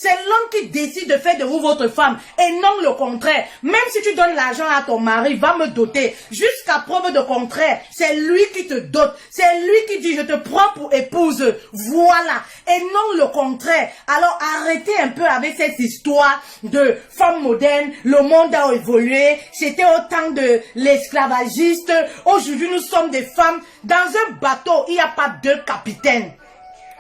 C'est l'homme qui décide de faire de vous votre femme et non le contraire. Même si tu donnes l'argent à ton mari, va me doter. Jusqu'à preuve de contraire, c'est lui qui te dote. C'est lui qui dit je te prends pour épouse. Voilà. Et non le contraire. Alors arrêtez un peu avec cette histoire de femme moderne. Le monde a évolué. C'était au temps de l'esclavagiste. Aujourd'hui, nous sommes des femmes. Dans un bateau, il n'y a pas deux capitaines.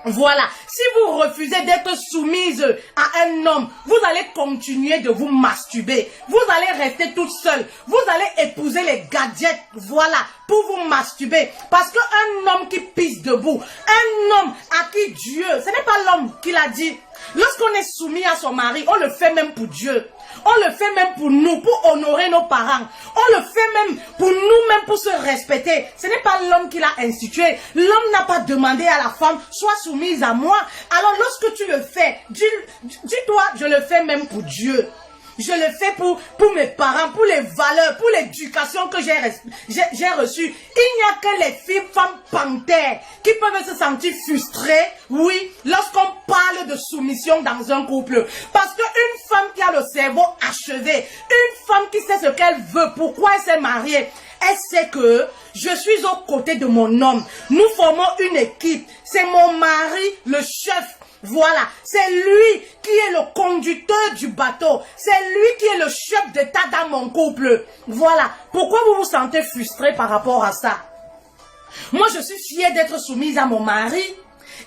Voilà, si vous refusez d'être soumise à un homme, vous allez continuer de vous masturber. Vous allez rester toute seule. Vous allez épouser les gadgets, voilà, pour vous masturber. Parce qu'un homme qui pisse debout, un homme à qui Dieu, ce n'est pas l'homme qui l'a dit. Lorsqu'on est soumis à son mari, on le fait même pour Dieu. On le fait même pour nous, pour honorer nos parents. On le fait même pour nous-mêmes, pour se respecter. Ce n'est pas l'homme qui l'a institué. L'homme n'a pas demandé à la femme, sois soumise à moi. Alors lorsque tu le fais, dis-toi, je le fais même pour Dieu. Je le fais pour mes parents, pour les valeurs, pour l'éducation que j'ai reçue. Il n'y a que les filles, femmes panthères qui peuvent se sentir frustrées, oui, lorsqu'on parle de soumission dans un couple. Parce qu'une femme qui a le cerveau achevé, une femme qui sait ce qu'elle veut, pourquoi elle s'est mariée, elle sait que je suis aux côtés de mon homme. Nous formons une équipe. C'est mon mari, le chef. Voilà, c'est lui qui est le conducteur du bateau. C'est lui qui est le chef d'état dans mon couple. Voilà, pourquoi vous vous sentez frustré par rapport à ça? Moi, je suis fière d'être soumise à mon mari.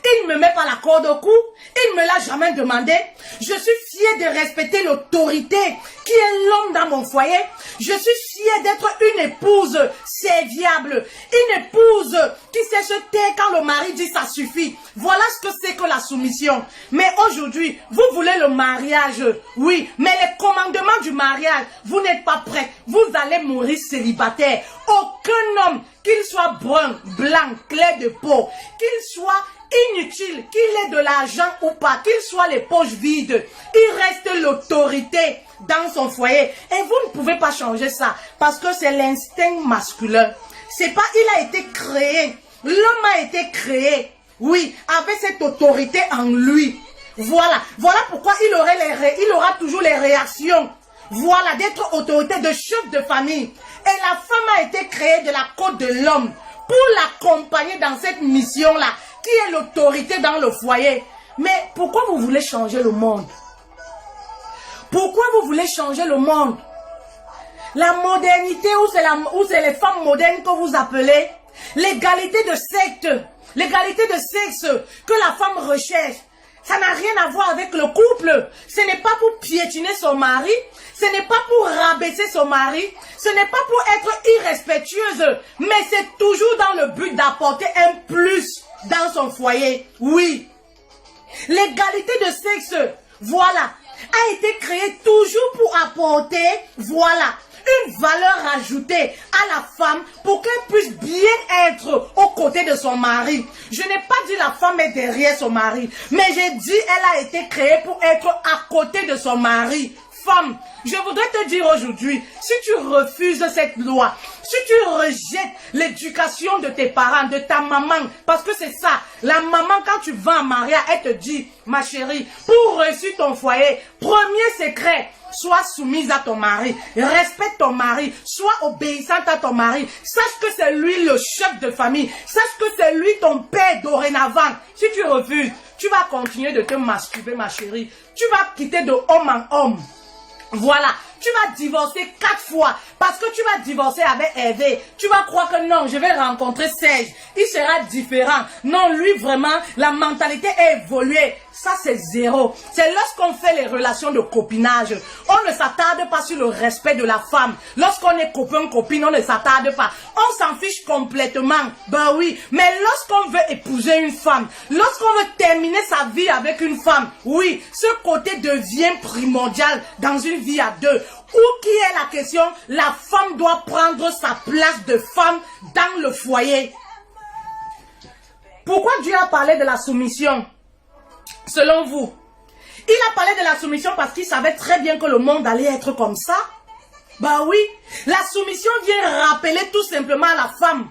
Il ne me met pas la corde au cou. Il ne me l'a jamais demandé. Je suis fière de respecter l'autorité qui est l'homme dans mon foyer. Je suis fière d'être une épouse serviable. Une épouse qui sait se taire quand le mari dit ça suffit. Voilà ce que c'est que la soumission. Mais aujourd'hui, vous voulez le mariage. Oui, mais les commandements du mariage, vous n'êtes pas prêts. Vous allez mourir célibataire. Aucun homme, qu'il soit brun, blanc, clair de peau, qu'il soit inutile, qu'il ait de l'argent ou pas, qu'il soit les poches vides, il reste l'autorité dans son foyer. Et vous ne pouvez pas changer ça parce que c'est l'instinct masculin. C'est pas, il a été créé, l'homme a été créé, oui, avec cette autorité en lui. Voilà, voilà pourquoi il aura toujours les réactions. Voilà, d'être autorité de chef de famille. Et la femme a été créée de la côte de l'homme pour l'accompagner dans cette mission-là, qui est l'autorité dans le foyer. Mais pourquoi vous voulez changer le monde? Pourquoi vous voulez changer le monde? La modernité, ou c'est les femmes modernes que vous appelez, l'égalité de sexe que la femme recherche, ça n'a rien à voir avec le couple. Ce n'est pas pour piétiner son mari, ce n'est pas pour rabaisser son mari, ce n'est pas pour être irrespectueuse, mais c'est toujours dans le but d'apporter un plus dans son foyer. Oui. L'égalité de sexe, voilà, a été créée toujours pour apporter, voilà, une valeur ajoutée à la femme pour qu'elle puisse bien être aux côtés de son mari. Je n'ai pas dit la femme est derrière son mari, mais j'ai dit elle a été créée pour être à côté de son mari. Femme, je voudrais te dire aujourd'hui, si tu refuses cette loi, si tu rejettes l'éducation de tes parents, de ta maman, parce que c'est ça, la maman quand tu vas en mariage, elle te dit, ma chérie, pour réussir ton foyer, premier secret, sois soumise à ton mari, respecte ton mari, sois obéissante à ton mari, sache que c'est lui le chef de famille, sache que c'est lui ton père dorénavant. Si tu refuses, tu vas continuer de te masturber, ma chérie, tu vas quitter de homme en homme. Voilà, tu vas divorcer 4 fois parce que tu vas divorcer avec Hervé. Tu vas croire que non, je vais rencontrer Serge, il sera différent. Non, lui vraiment, la mentalité est évoluée. Ça c'est zéro. C'est lorsqu'on fait les relations de copinage, on ne s'attarde pas sur le respect de la femme. Lorsqu'on est copain-copine, on ne s'attarde pas. On s'en fiche complètement. Ben oui, mais lorsqu'on veut épouser une femme, lorsqu'on veut terminer sa vie avec une femme, oui, ce côté devient primordial dans une vie à deux. Où qui est la question, la femme doit prendre sa place de femme dans le foyer. Pourquoi Dieu a parlé de la soumission? Selon vous, il a parlé de la soumission parce qu'il savait très bien que le monde allait être comme ça. Bah oui, la soumission vient rappeler tout simplement à la femme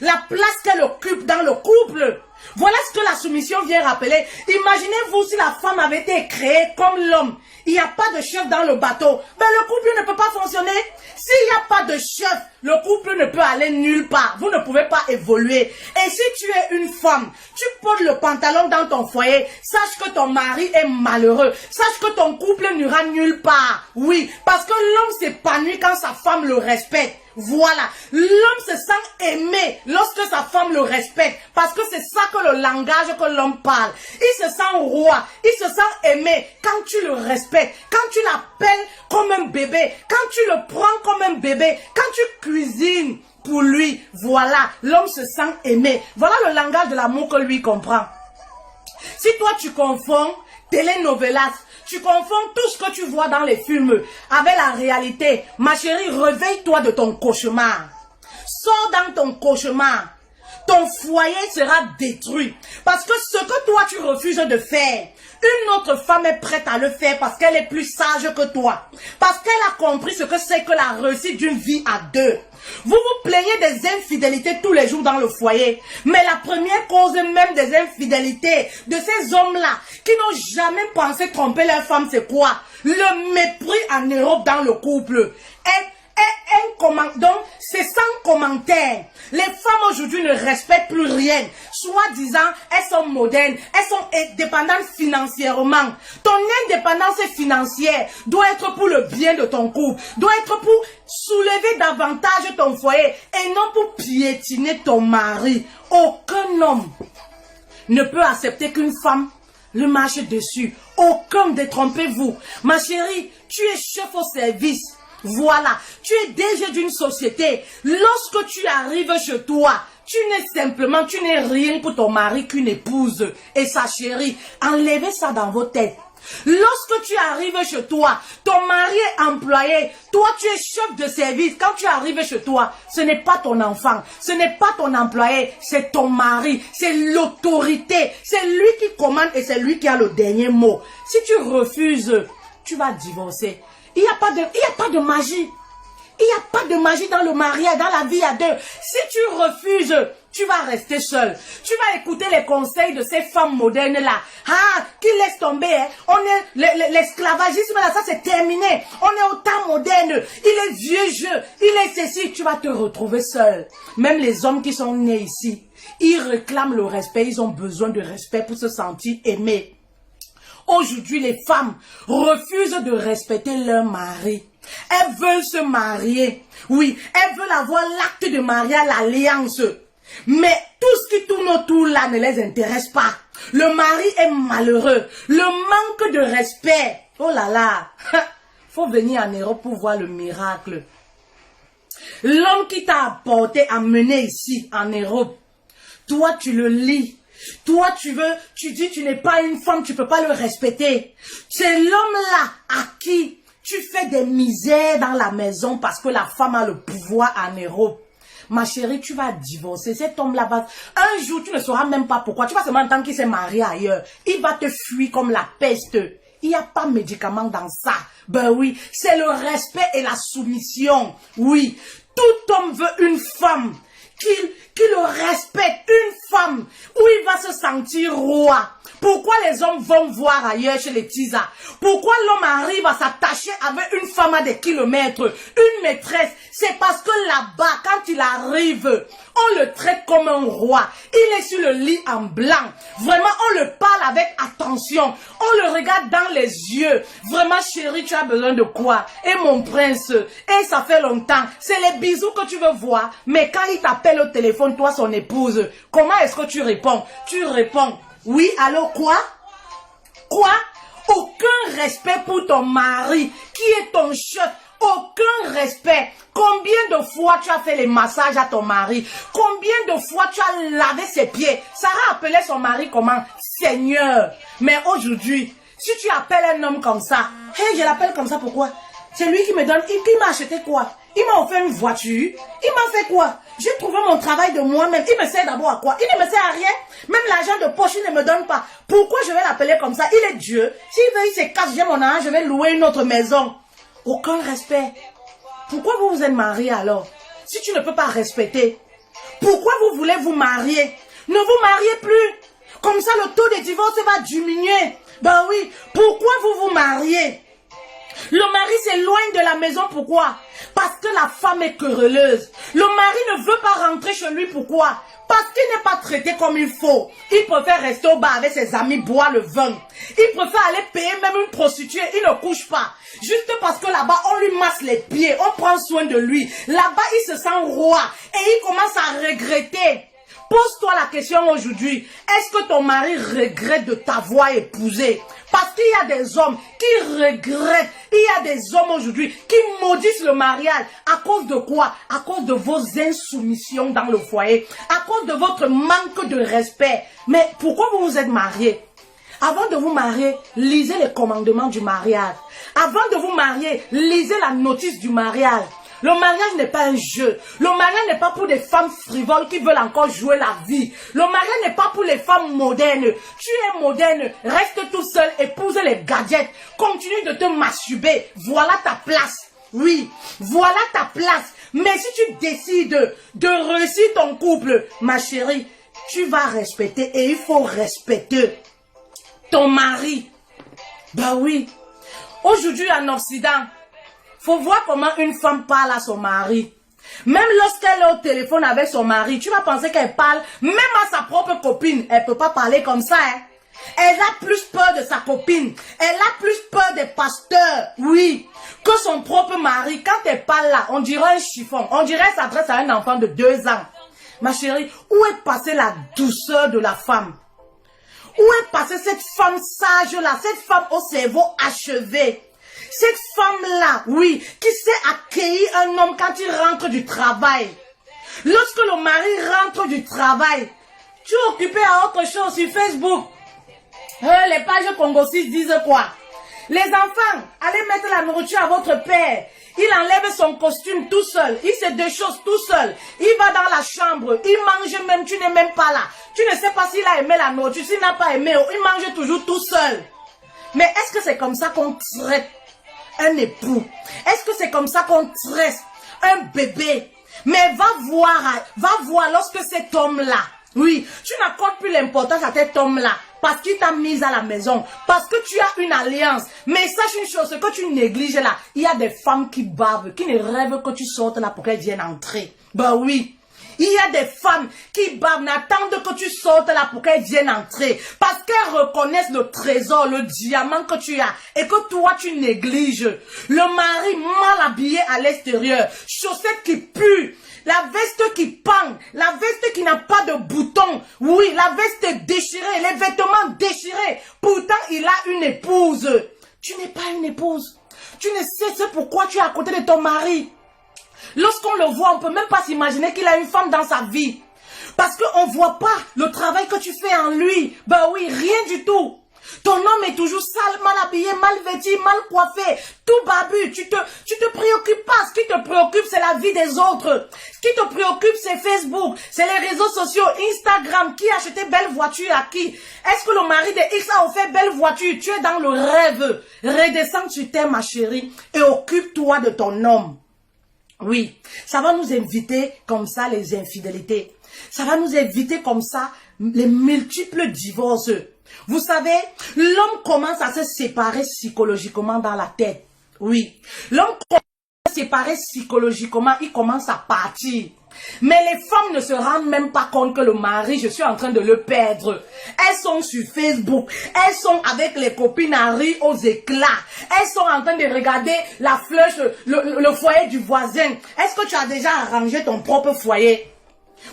la place qu'elle occupe dans le couple. Voilà ce que la soumission vient rappeler. Imaginez-vous si la femme avait été créée comme l'homme. Il n'y a pas de chef dans le bateau. Ben, le couple ne peut pas fonctionner. S'il n'y a pas de chef, le couple ne peut aller nulle part. Vous ne pouvez pas évoluer. Et si tu es une femme, tu portes le pantalon dans ton foyer, sache que ton mari est malheureux. Sache que ton couple n'ira nulle part. Oui, parce que l'homme s'épanouit quand sa femme le respecte. Voilà, l'homme se sent aimé lorsque sa femme le respecte, parce que c'est ça que le langage que l'homme parle. Il se sent roi, il se sent aimé quand tu le respectes, quand tu l'appelles comme un bébé, quand tu le prends comme un bébé, quand tu cuisines pour lui. Voilà, l'homme se sent aimé. Voilà le langage de l'amour que lui comprend. Si toi tu confonds telenovelas, tu confonds tout ce que tu vois dans les films avec la réalité, ma chérie, réveille-toi de ton cauchemar. Sors dans ton cauchemar. Ton foyer sera détruit. Parce que ce que toi tu refuses de faire, une autre femme est prête à le faire parce qu'elle est plus sage que toi. Parce qu'elle a compris ce que c'est que la réussite d'une vie à deux. Vous vous plaignez des infidélités tous les jours dans le foyer. Mais la première cause même des infidélités de ces hommes-là qui n'ont jamais pensé tromper leur femme, c'est quoi? Le mépris en Europe dans le couple. Donc, c'est sans commentaire. Les femmes aujourd'hui ne respectent plus rien. Soi-disant, elles sont modernes, elles sont indépendantes financièrement. Ton indépendance financière doit être pour le bien de ton couple, doit être pour soulever davantage ton foyer et non pour piétiner ton mari. Aucun homme ne peut accepter qu'une femme le marche dessus. Aucun, détrompez-vous. Ma chérie, tu es chef au service. Voilà, tu es DG d'une société. Lorsque tu arrives chez toi, tu n'es rien pour ton mari qu'une épouse et sa chérie. Enlevez ça dans vos têtes. Lorsque tu arrives chez toi, ton mari est employé, toi tu es chef de service. Quand tu arrives chez toi, ce n'est pas ton enfant, ce n'est pas ton employé, c'est ton mari, c'est l'autorité, c'est lui qui commande et c'est lui qui a le dernier mot. Si tu refuses, tu vas divorcer. Il n'y a pas de magie. Il n'y a pas de magie dans le mariage, dans la vie à deux. Si tu refuses, tu vas rester seul. Tu vas écouter les conseils de ces femmes modernes-là. Ah, qui laissent tomber. Hein. On est l'esclavagisme là, ça c'est terminé. On est au temps moderne. Il est vieux jeu. Il est ceci. Tu vas te retrouver seul. Même les hommes qui sont nés ici, ils réclament le respect. Ils ont besoin de respect pour se sentir aimés. Aujourd'hui, les femmes refusent de respecter leur mari. Elles veulent se marier. Oui, elles veulent avoir l'acte de mariage, l'alliance. Mais tout ce qui tourne autour là ne les intéresse pas. Le mari est malheureux. Le manque de respect. Oh là là. Faut venir en Europe pour voir le miracle. L'homme qui t'a apporté, amené ici en Europe. Toi, tu le lis. Toi, tu dis tu n'es pas une femme, tu peux pas le respecter. C'est l'homme-là à qui tu fais des misères dans la maison parce que la femme a le pouvoir en Europe. Ma chérie, tu vas divorcer. Cet homme-là va... Un jour, tu ne sauras même pas pourquoi. Tu vas seulement entendre qu'il s'est marié ailleurs. Il va te fuir comme la peste. Il n'y a pas de médicament dans ça. Ben oui, c'est le respect et la soumission. Oui, tout homme veut une femme qui le respecte, une femme où il va se sentir roi. Pourquoi les hommes vont voir ailleurs chez les tisas? Pourquoi l'homme arrive à s'attacher avec une femme à des kilomètres, une maîtresse? C'est parce que là-bas, quand il arrive, on le traite comme un roi. Il est sur le lit en blanc. Vraiment, on le parle avec attention. On le regarde dans les yeux. Vraiment, chérie, tu as besoin de quoi? Et mon prince, et ça fait longtemps. C'est les bisous que tu veux voir. Mais quand il t'appelle au téléphone, toi, son épouse, comment est-ce que tu réponds? Tu réponds, oui, allô, quoi? Quoi? Aucun respect pour ton mari, qui est ton chef. Aucun respect. Combien de fois tu as fait les massages à ton mari? Combien de fois tu as lavé ses pieds? Sarah appelait son mari comment? Seigneur. Mais aujourd'hui, si tu appelles un homme comme ça, hey, je l'appelle comme ça, pourquoi? C'est lui qui me donne, il m'a acheté quoi? Il m'a offert une voiture. Il m'a fait quoi? J'ai trouvé mon travail de moi-même. Il me sert d'abord à quoi? Il ne me sert à rien. Même l'argent de poche, il ne me donne pas. Pourquoi je vais l'appeler comme ça? Il est Dieu. S'il veut, il se casse, j'ai mon argent, je vais louer une autre maison. Aucun respect. Pourquoi vous vous êtes mariés alors? Si tu ne peux pas respecter, pourquoi vous voulez vous marier? Ne vous mariez plus. Comme ça, le taux de divorce va diminuer. Ben oui, pourquoi vous vous mariez? Le mari s'éloigne de la maison, pourquoi? Parce que la femme est querelleuse. Le mari ne veut pas rentrer chez lui, pourquoi? Parce qu'il n'est pas traité comme il faut. Il préfère rester au bar avec ses amis, boire le vin. Il préfère aller payer même une prostituée, il ne couche pas. Juste parce que là-bas, on lui masse les pieds, on prend soin de lui. Là-bas, il se sent roi et il commence à regretter. Pose-toi la question aujourd'hui, est-ce que ton mari regrette de t'avoir épousé? Parce qu'il y a des hommes qui regrettent, il y a des hommes aujourd'hui qui maudissent le mariage. À cause de quoi? À cause de vos insoumissions dans le foyer, à cause de votre manque de respect. Mais pourquoi vous vous êtes mariés? Avant de vous marier, lisez les commandements du mariage. Avant de vous marier, lisez la notice du mariage. Le mariage n'est pas un jeu. Le mariage n'est pas pour des femmes frivoles qui veulent encore jouer la vie. Le mariage n'est pas pour les femmes modernes. Tu es moderne, reste tout seul, épouse les gadgets. Continue de te masturber. Voilà ta place. Oui, voilà ta place. Mais si tu décides de réussir ton couple, ma chérie, tu vas respecter et il faut respecter ton mari. Bah oui. Aujourd'hui en Occident, faut voir comment une femme parle à son mari. Même lorsqu'elle est au téléphone avec son mari, tu vas penser qu'elle parle même à sa propre copine. Elle ne peut pas parler comme ça. Hein. Elle a plus peur de sa copine. Elle a plus peur des pasteurs, oui, que son propre mari. Quand elle parle là, on dirait un chiffon. On dirait qu'elle s'adresse à un enfant de 2 ans. Ma chérie, où est passée la douceur de la femme? Où est passée cette femme sage là, cette femme au cerveau achevé? Cette femme-là, oui, qui sait accueillir un homme quand il rentre du travail. Lorsque le mari rentre du travail, tu es occupé à autre chose sur Facebook. Les pages Congo 6 disent quoi? Les enfants, allez mettre la nourriture à votre père. Il enlève son costume tout seul. Il se déchausse tout seul. Il va dans la chambre. Il mange même, tu n'es même pas là. Tu ne sais pas s'il a aimé la nourriture, s'il n'a pas aimé. Il mange toujours tout seul. Mais est-ce que c'est comme ça qu'on traite un époux? Est-ce que c'est comme ça qu'on traite un bébé? Mais va voir lorsque cet homme-là, oui, tu n'accordes plus l'importance à cet homme-là parce qu'il t'a mise à la maison, parce que tu as une alliance. Mais sache une chose, ce que tu négliges là, il y a des femmes qui bavent, qui ne rêvent que tu sortes là pour qu'elles viennent entrer. Bah oui. Il y a des femmes qui bavent, n'attendent que tu sortes là pour qu'elles viennent entrer. Parce qu'elles reconnaissent le trésor, le diamant que tu as. Et que toi, tu négliges. Le mari mal habillé à l'extérieur. Chaussettes qui puent. La veste qui pend. La veste qui n'a pas de boutons. Oui, la veste déchirée. Les vêtements déchirés. Pourtant, il a une épouse. Tu n'es pas une épouse. Tu ne sais pourquoi tu es à côté de ton mari. Lorsqu'on le voit, on ne peut même pas s'imaginer qu'il a une femme dans sa vie. Parce qu'on ne voit pas le travail que tu fais en lui. Ben oui, rien du tout. Ton homme est toujours sale, mal habillé, mal vêtu, mal coiffé, tout babu. Tu te préoccupes pas. Ce qui te préoccupe, c'est la vie des autres. Ce qui te préoccupe, c'est Facebook, c'est les réseaux sociaux, Instagram. Qui a acheté belle voiture à qui? Est-ce que le mari de X a offert belle voiture? Tu es dans le rêve. Redescends sur terre, ma chérie, et occupe-toi de ton homme. Oui, ça va nous éviter comme ça les infidélités. Ça va nous éviter comme ça les multiples divorces. Vous savez, l'homme commence à se séparer psychologiquement dans la tête. Oui, l'homme commence à se séparer psychologiquement, il commence à partir. Mais les femmes ne se rendent même pas compte que le mari, je suis en train de le perdre. Elles sont sur Facebook. Elles sont avec les copines à rire aux éclats. Elles sont en train de regarder la flèche, le foyer du voisin. Est-ce que tu as déjà arrangé ton propre foyer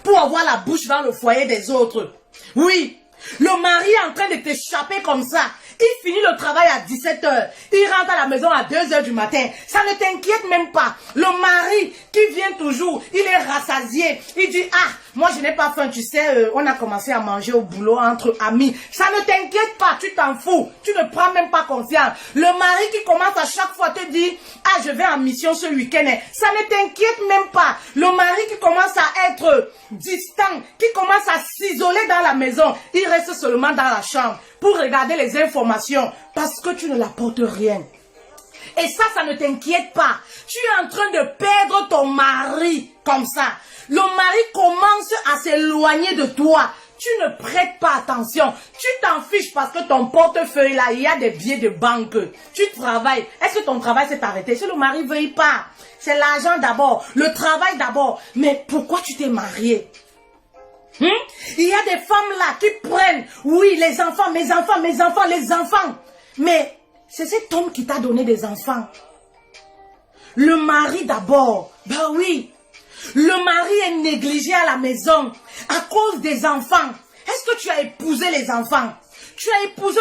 pour avoir la bouche dans le foyer des autres? Oui. Le mari est en train de t'échapper comme ça. Il finit le travail à 17 h. Il rentre à la maison à 2 h du matin. Ça ne t'inquiète même pas. Le mari qui vient toujours, il est rassasié. Il dit, ah, moi je n'ai pas faim, tu sais, on a commencé à manger au boulot entre amis. Ça ne t'inquiète pas, tu t'en fous. Tu ne prends même pas confiance. Le mari qui commence à chaque fois te dire, ah, je vais en mission ce week-end. Ça ne t'inquiète même pas. Le mari qui commence à être distant, qui commence à s'isoler dans la maison. Il reste seulement dans la chambre pour regarder les informations parce que tu ne l'apportes rien. Et ça ne t'inquiète pas. Tu es en train de perdre ton mari comme ça. Le mari commence à s'éloigner de toi. tu ne prêtes pas attention. Tu t'en fiches parce que ton portefeuille là, il y a des billets de banque. Tu travailles. Est-ce que ton travail s'est arrêté? Si le mari ne veuille pas, c'est l'argent d'abord, le travail d'abord. Mais pourquoi tu t'es marié? Il y a des femmes là qui prennent, oui, les enfants, mes enfants, mes enfants, les enfants. Mais c'est cet homme qui t'a donné des enfants. Le mari d'abord. Ben oui. Le mari est négligé à la maison à cause des enfants. Est-ce que tu as épousé les enfants? Tu as épousé